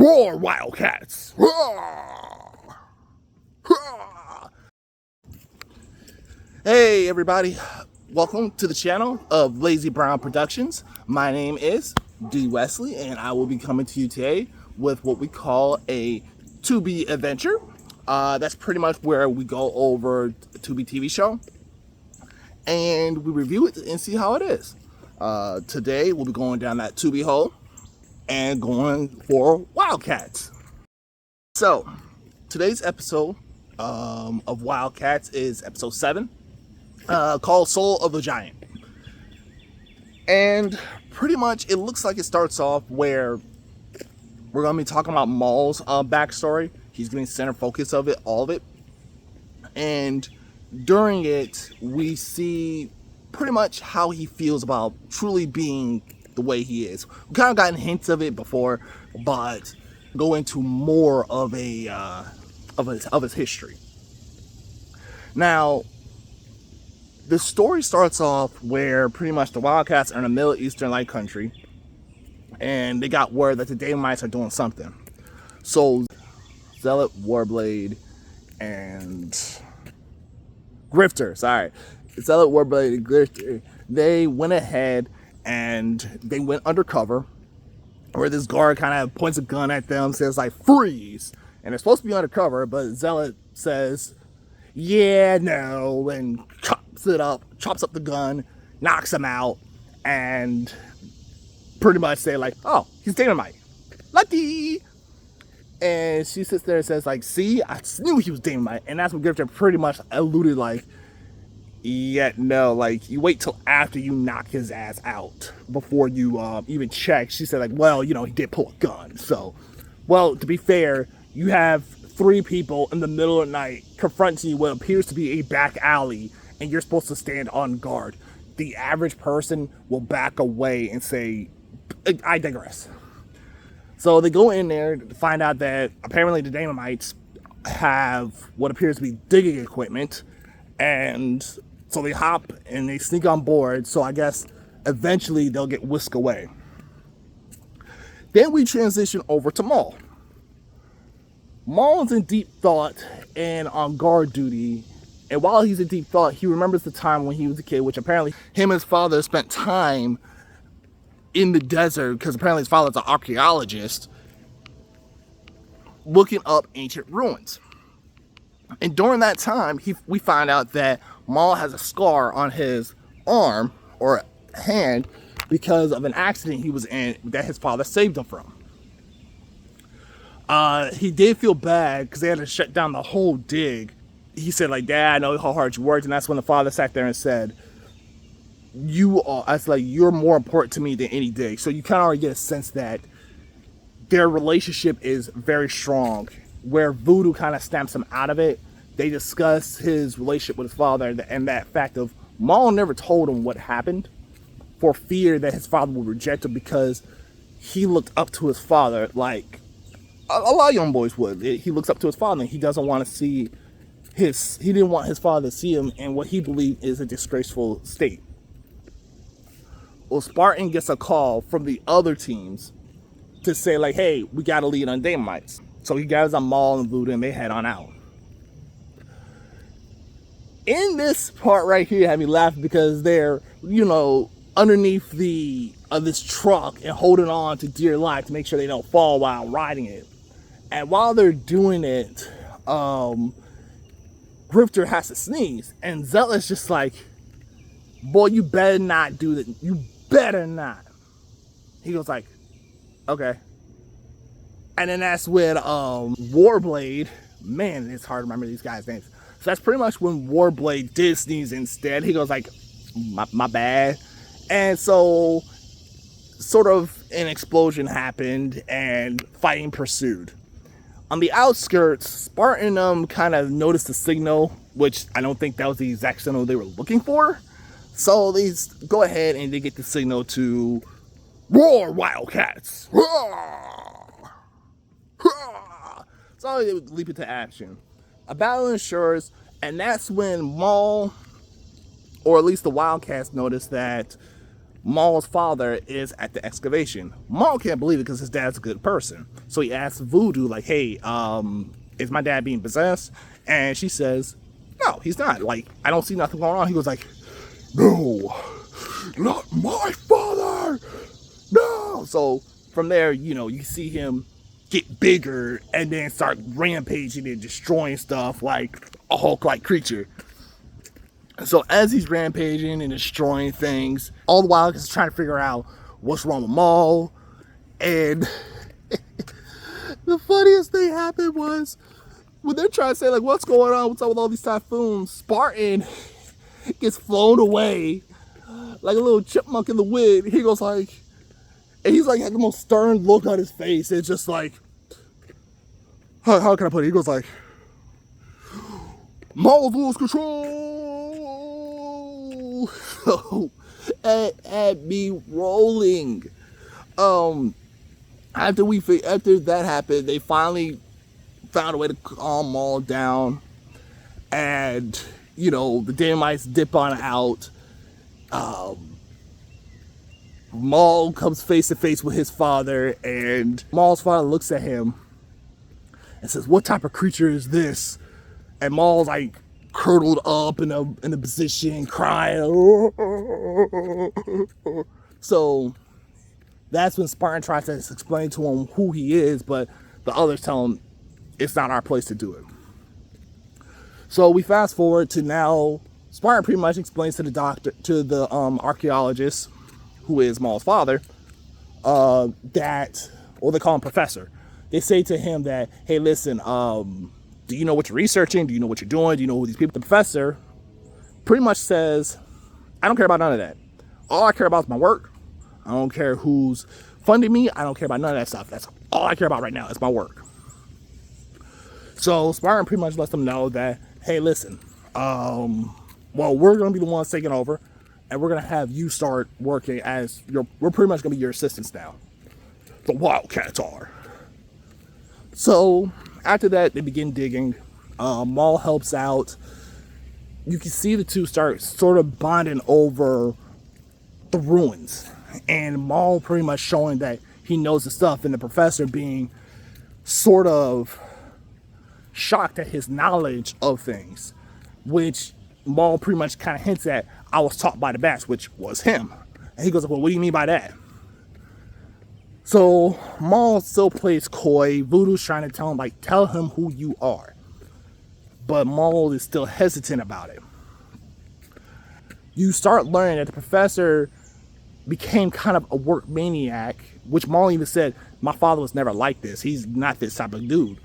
Roar, WildCats! Roar! Roar! Hey everybody, welcome to the channel of Lazy Brown Productions. My name is D. Wesley and I will be coming to you today with what we call a Tubi adventure. That's pretty much where we go over a Tubi TV show and we review it and see how it is. Today we'll be going down that Tubi hole and going for WildCats. So today's episode of WildCats is episode 7, called Soul of a Giant. And pretty much it looks like it starts off where we're going to be talking about Maul's backstory. He's getting center focus of it, all of it. And during it, we see pretty much how he feels about truly being the way he is. We kind of gotten hints of it before, but go into more of a of his history. Now, the story starts off where pretty much the WildCats are in the Middle Eastern Light Country, and they got word that the Damites are doing something. So, Zealot, Warblade, and Grifter, Zealot, Warblade, and Grifter, they went ahead and they went undercover, where this guard kind of points a gun at them, says like, freeze! And they're supposed to be undercover, but Zealot says, yeah, no, and chops up the gun, knocks him out, and pretty much say like, oh, he's Dynamite. Lucky! And she sits there and says like, see, I knew he was Dynamite. And that's what Grifter pretty much alluded like, yeah, no, like, you wait till after you knock his ass out before you even check. She said like, well, you know, he did pull a gun. So, well, to be fair, you have 3 people in the middle of the night confronting you what appears to be a back alley, and you're supposed to stand on guard. The average person will back away and say, I digress. So they go in there to find out that apparently the Dynamites have what appears to be digging equipment, and so they hop and they sneak on board. So I guess eventually they'll get whisked away. Then we transition over to Maul. Maul's in deep thought and on guard duty. And while he's in deep thought, he remembers the time when he was a kid, which apparently him and his father spent time in the desert, because apparently his father's an archaeologist, looking up ancient ruins. And during that time, we find out that Maul has a scar on his arm or hand because of an accident he was in that his father saved him from. He did feel bad because they had to shut down the whole dig. He said like, Dad, I know how hard you worked. And that's when the father sat there and said, you're more important to me than any dig. So you kind of already get a sense that their relationship is very strong. Where Voodoo kind of stamps him out of it, they discuss his relationship with his father and that fact of Maul never told him what happened for fear that his father would reject him, because he looked up to his father like a lot of young boys would. He looks up to his father and he doesn't want to see he didn't want his father to see him in what he believed is a disgraceful state. Well, Spartan gets a call from the other teams to say like, hey, we got to lead on Dynamites. So he gathers on Maul and Voodoo and they head on out. In this part right here, had me laughing because they're, underneath this truck and holding on to dear life to make sure they don't fall while riding it. And while they're doing it, Grifter has to sneeze. And Zealot's just like, boy, you better not do that. You better not. He goes like, okay. And then that's when Warblade, man, it's hard to remember these guys' names. So that's pretty much when Warblade did sneeze instead. He goes like, my bad. And so sort of an explosion happened and fighting pursued. On the outskirts, Spartan kind of noticed the signal, which I don't think that was the exact signal they were looking for. So they go ahead and they get the signal to roar, WildCats. Roar! Roar! So they would leap into action. A battle ensures, and that's when Maul, or at least the WildCats, notice that Maul's father is at the excavation. Maul can't believe it because his dad's a good person. So he asks Voodoo, like, hey, is my dad being possessed? And she says, no, he's not. Like, I don't see nothing going on. He goes like, no, not my father. No. So from there, you know, you see him get bigger and then start rampaging and destroying stuff like a Hulk-like creature. So as he's rampaging and destroying things, all the while he's trying to figure out what's wrong with Maul. And the funniest thing happened was when they're trying to say, like, what's going on? What's up with all these typhoons? Spartan gets flown away like a little chipmunk in the wind. He goes like, and he's like, had the most stern look on his face. It's just like, how can I put it? He goes like, Maul lose control. So, at me rolling. After that happened, they finally found a way to calm Maul down, and you know the Dynamites dip on out. Maul comes face to face with his father, and Maul's father looks at him and says, "What type of creature is this?" And Maul's like curdled up in a position, crying. So that's when Spartan tries to explain to him who he is, but the others tell him it's not our place to do it. So we fast forward to now. Spartan pretty much explains to the archaeologist, who is Maul's father, that, or they call him Professor. They say to him that, hey, listen, do you know what you're researching? Do you know what you're doing? Do you know who these people? The professor pretty much says, I don't care about none of that. All I care about is my work. I don't care who's funding me. I don't care about none of that stuff. That's all I care about right now is my work. So Spartan pretty much lets them know that, hey, listen, well, we're going to be the ones taking over, and we're going to have you start working as we're pretty much going to be your assistants now. The WildCats are. So after that, they begin digging. Maul helps out. You can see the two start sort of bonding over the ruins. And Maul pretty much showing that he knows the stuff, and the professor being sort of shocked at his knowledge of things, which Maul pretty much kind of hints at, I was taught by the best, which was him. And he goes, well, what do you mean by that? So Maul still plays coy. Voodoo's trying to tell him, like, tell him who you are. But Maul is still hesitant about it. You start learning that the professor became kind of a work maniac, which Maul even said, my father was never like this. He's not this type of dude.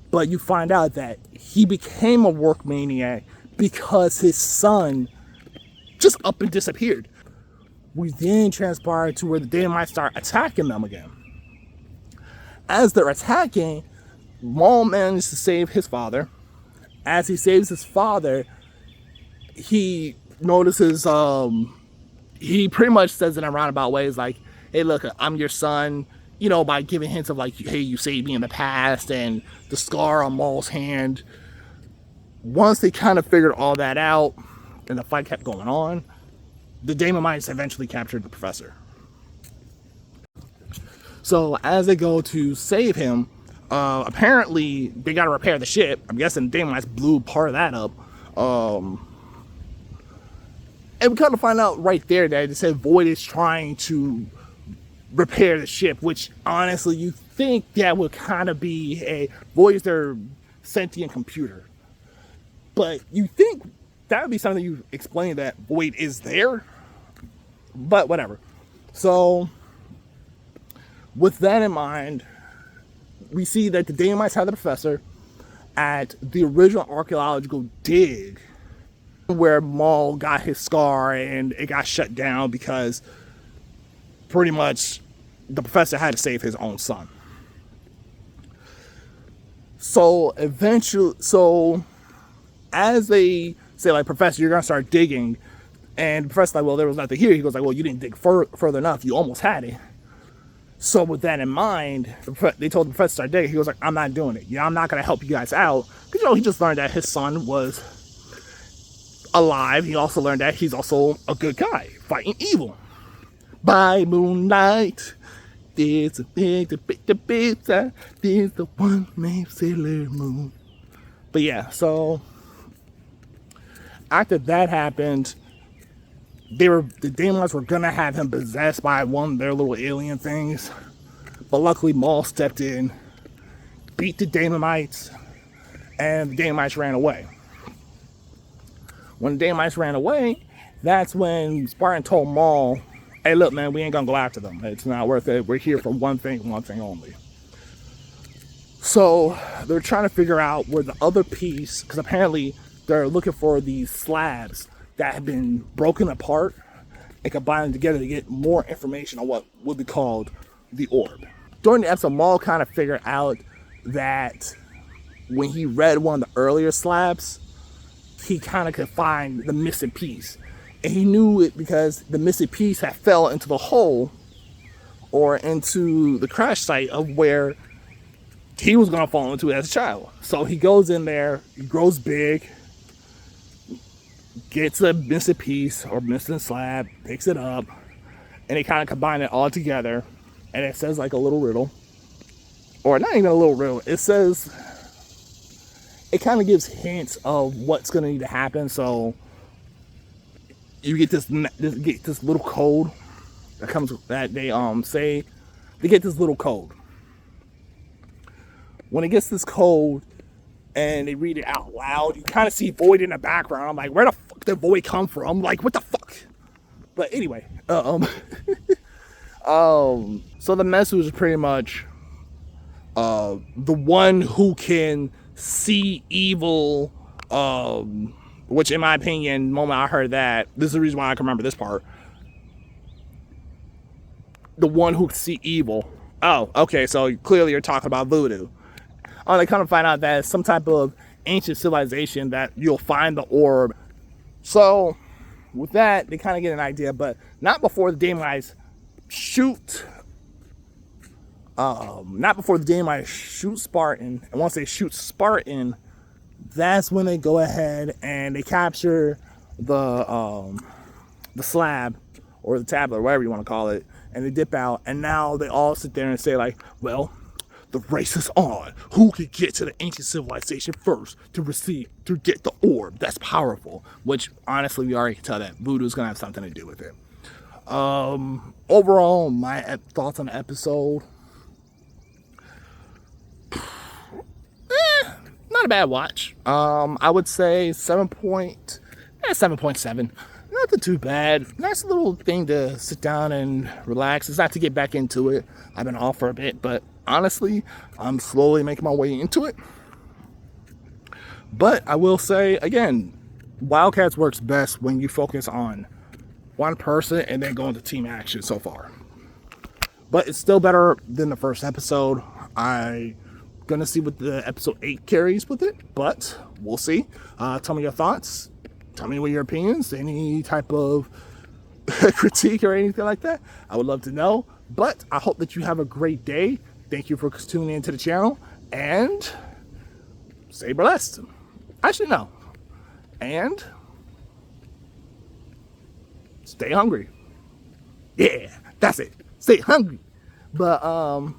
But you find out that he became a work maniac because his son just up and disappeared. We then transpire to where the Dynamites start attacking them again. As they're attacking, Maul manages to save his father. As he saves his father, he notices, he pretty much says in a roundabout way, is like, hey, look, I'm your son, you know, by giving hints of like, hey, you saved me in the past, and the scar on Maul's hand. Once they kind of figured all that out, and the fight kept going on, the Dynamites eventually captured the professor. So as they go to save him, apparently they got to repair the ship. I'm guessing the Dynamites blew part of that up. And we kind of find out right there that it said Void is trying to repair the ship, which honestly you think that would kind of be a Void is their sentient computer. But you think that would be something you explain, that Void is there. But whatever. So with that in mind, we see that the Dynamites have the professor at the original archaeological dig where Maul got his scar, and it got shut down because pretty much the professor had to save his own son. So eventually, as they say, like, Professor, you're gonna start digging, and the professor's like, well, there was nothing here. He goes like, well, you didn't dig further enough. You almost had it. So with that in mind, they told the professor to start digging. He was like, I'm not doing it. You know, I'm not gonna help you guys out, because, you know, he just learned that his son was alive. He also learned that he's also a good guy fighting evil. by moonlight. There's a big, there's the one named Sailor Moon. But yeah, so after that happened, the Daymites were gonna have him possessed by one of their little alien things, but luckily Maul stepped in, beat the Daymites, and the Daymites ran away. When the Daymites ran away, that's when Spartan told Maul, "Hey, look, man, we ain't gonna go after them. It's not worth it. We're here for one thing only." So they're trying to figure out where the other piece, because apparently they're looking for these slabs that have been broken apart and combined together to get more information on what would be called the orb. During the episode, Maul kind of figured out that when he read one of the earlier slabs, he kind of could find the missing piece. And he knew it because the missing piece had fell into the hole or into the crash site of where he was going to fall into as a child. So he goes in there, he grows big, gets a missing piece or missing slab, picks it up, and they kind of combine it all together. And it says like a little riddle, or not even a little riddle. It says, it kind of gives hints of what's going to need to happen. So you get this little code that comes that they say they get this little code. When it gets this code and they read it out loud, you kind of see Void in the background. I'm like, where the fuck did Void come from? Like, what the fuck? But anyway, so the message is pretty much the one who can see evil, which in my opinion, the moment I heard that, this is the reason why I can remember this part. The one who can see evil. Oh, okay, so clearly you're talking about voodoo. They kind of find out that it's some type of ancient civilization that you'll find the orb. So with that, they kind of get an idea, but not before the Daymites shoot. Not before the Daymites shoot Spartan. And once they shoot Spartan, that's when they go ahead and they capture the slab or the tablet or whatever you want to call it, and they dip out. And now they all sit there and say like, well, the race is on. Who could get to the ancient civilization first to get the orb? That's powerful. Which honestly, we already can tell that voodoo's gonna have something to do with it. Overall, my thoughts on the episode. Not a bad watch. I would say 7.7. Nothing too bad. Nice little thing to sit down and relax. It's not to get back into it. I've been off for a bit, but honestly, I'm slowly making my way into it. But I will say, again, WildCats works best when you focus on one person and then go into team action so far. But it's still better than the first episode. I'm gonna see what the episode 8 carries with it, but we'll see. Tell me your thoughts. Tell me what your opinions, any type of critique or anything like that. I would love to know. But I hope that you have a great day. Thank you for tuning into the channel, and stay blessed. Actually, no. And stay hungry. Yeah, that's it. Stay hungry. But I'll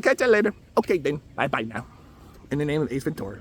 catch you later. Okay then. Bye bye now. In the name of Ace Ventura.